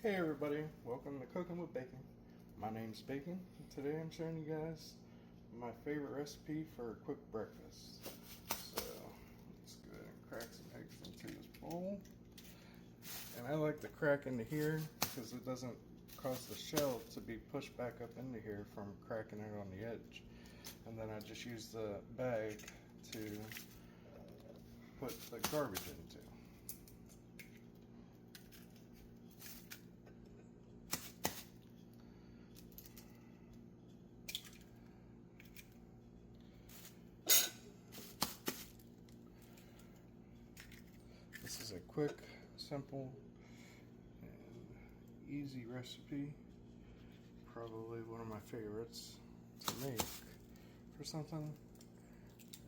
Hey everybody, welcome to Cooking with Bacon. My name's Bacon, and today I'm showing you guys my favorite recipe for a quick breakfast. So, let's go ahead and crack some eggs into this bowl. And I like to crack into here because it doesn't cause the shell to be pushed back up into here from cracking it on the edge. And then I just use the bag to put the garbage into. This is a quick, simple, and easy recipe. Probably one of my favorites to make for something.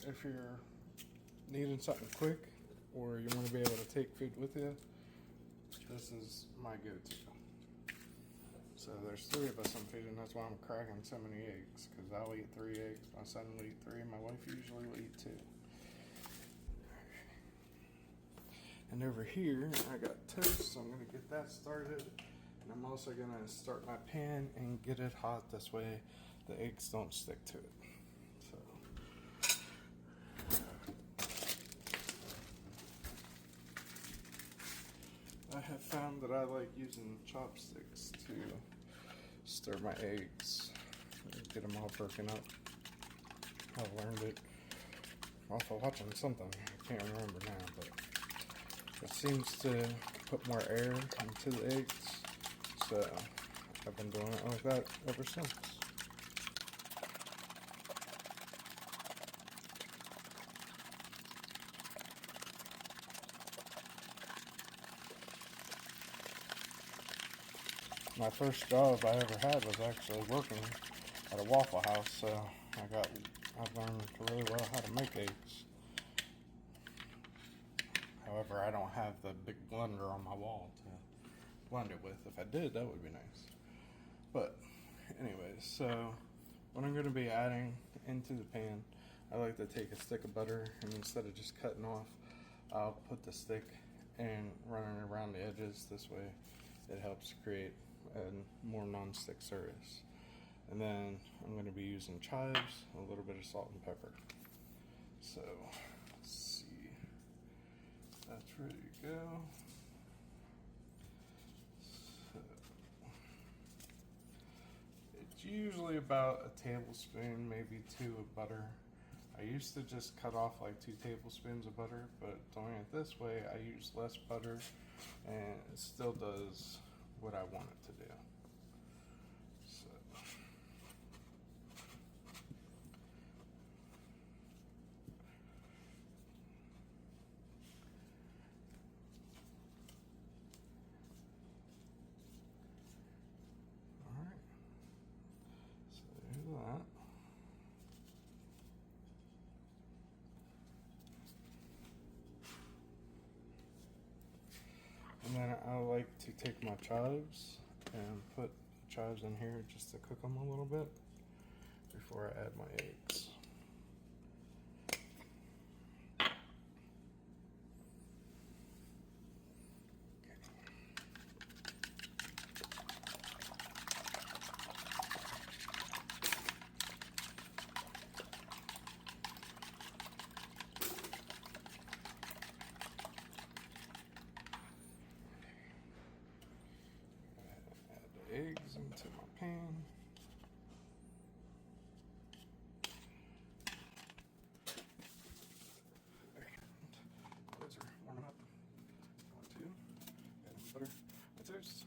If you're needing something quick or you want to be able to take food with you, this is my go-to. So there's 3 of us I'm feeding. That's why I'm cracking so many eggs, because I'll eat 3 eggs. My son will eat 3. My wife usually will eat 2. And over here, I got toast, so I'm going to get that started. And I'm also going to start my pan and get it hot. This way the eggs don't stick to it. So, I have found that I like using chopsticks to stir my eggs. Get them all broken up. I learned it off of watching something. I can't remember now, but it seems to put more air into the eggs, so I've been doing it like that ever since. My first job I ever had was actually working at a Waffle House, so I've learned really well how to make eggs. However, I don't have the big blender on my wall to blend it with. If I did, that would be nice. But anyways, so what I'm going to be adding into the pan, I like to take a stick of butter, and instead of just cutting off, I'll put the stick and run it around the edges. This way it helps create a more non-stick surface. And then I'm going to be using chives, a little bit of salt and pepper. So let's see, that's ready to go. So, it's usually about a tablespoon, maybe 2 of butter. I used to just cut off like 2 tablespoons of butter, but doing it this way, I use less butter and it still does what I want it to do. So, all right. So there's that. And then I like to take my chives and put the chives in here just to cook them a little bit before I add my eggs. Add the eggs into my pan. Those are warming up. Going to add some butter and toast.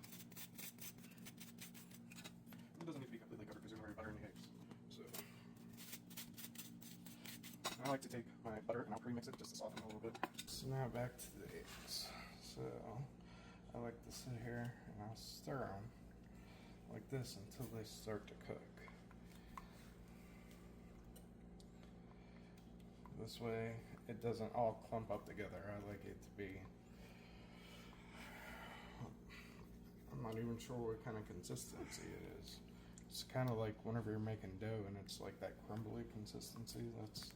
It doesn't need to be completely covered because there's already butter in the eggs. So I like to take my butter and I'll pre-mix it just to soften it a little bit. So now back to the eggs. So I like to sit here and I'll stir them like this until they start to cook. This way it doesn't all clump up together. I like it to be, I'm not even sure what kind of consistency it is. It's kind of like whenever you're making dough and it's like that crumbly consistency. That's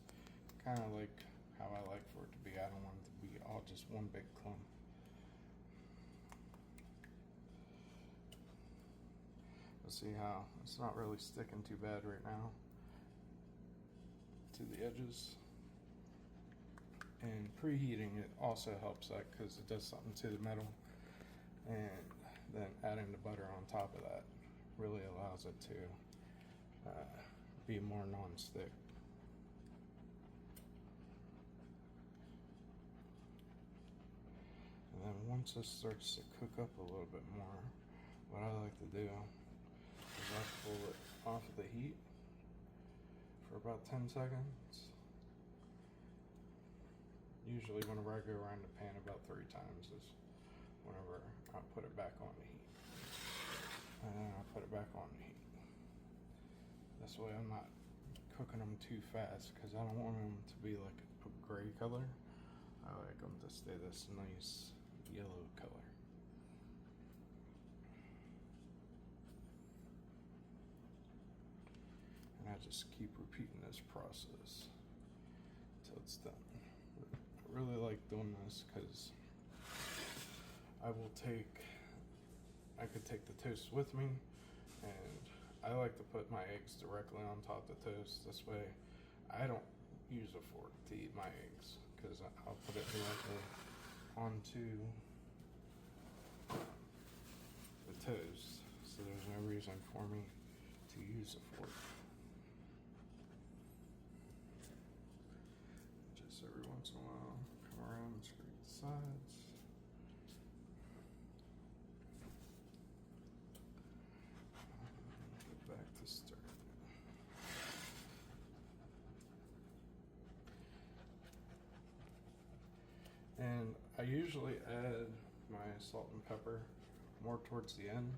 kind of like how I like for it to be. I don't want it to be all just one big clump. See how it's not really sticking too bad right now to the edges. And preheating it also helps that because it does something to the metal. And then adding the butter on top of that really allows it to be more non-stick. And then once this starts to cook up a little bit more, what I like to do is I pull it off of the heat for about 10 seconds. Usually whenever I go around the pan about 3 times is whenever I put it back on the heat. And then I put it back on the heat. This way I'm not cooking them too fast because I don't want them to be like a gray color. I like them to stay this nice yellow color. And I just keep repeating this process until it's done. I really like doing this because I could take the toast with me, and I like to put my eggs directly on top of the toast. This way I don't use a fork to eat my eggs because I'll put it directly onto the toast, so there's no reason for me to use a fork. Just every once in a while, come around and scrape the sides. Go back to start. And I usually add my salt and pepper more towards the end,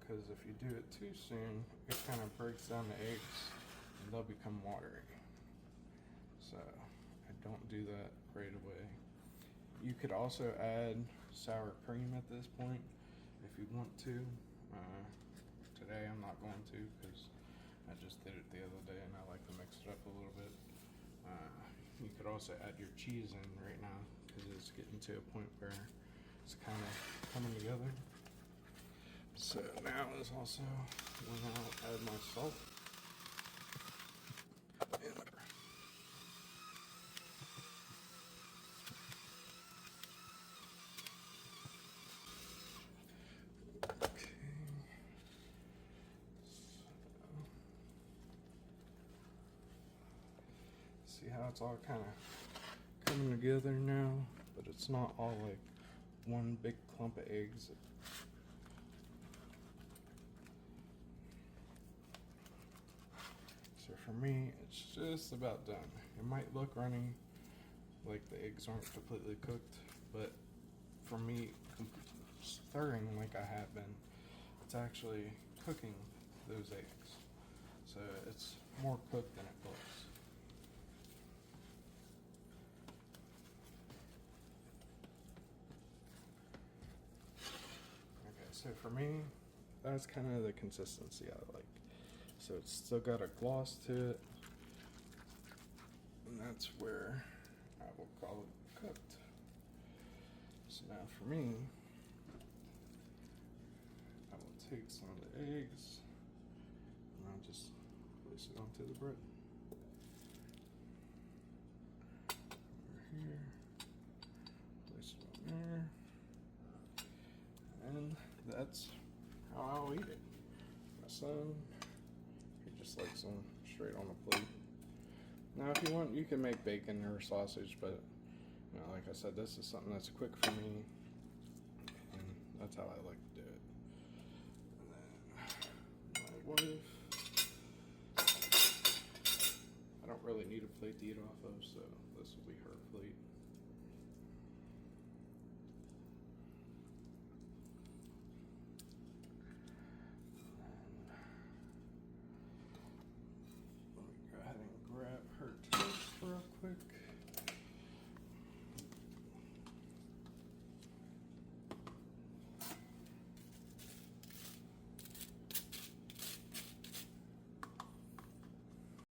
because if you do it too soon, it kind of breaks down the eggs and they'll become watery. So I don't do that right away. You could also add sour cream at this point if you want to. Today I'm not going to because I just did it the other day and I like to mix it up a little bit. You could also add your cheese in right now because it's getting to a point where it's kind of coming together. So now is also when I'll add my salt and pepper. Okay. See how it's all kind of coming together now, but it's not all like one big clump of eggs. So for me, it's just about done. It might look runny, like the eggs aren't completely cooked, but for me, stirring like I have been, it's actually cooking those eggs. So it's more cooked than it looks. Okay, so for me, that's kind of the consistency I like. So it's still got a gloss to it, and that's where I will call it cooked. So now for me, I will take some of the eggs and I'll just place it onto the bread. Over here, place it on there, and that's how I'll eat it. My son, he just likes them straight on the plate. Now if you want, you can make bacon or sausage, but you know, like I said, this is something that's quick for me, and that's how I like to do it. And then my wife, I don't really need a plate to eat off of, so this will be her plate.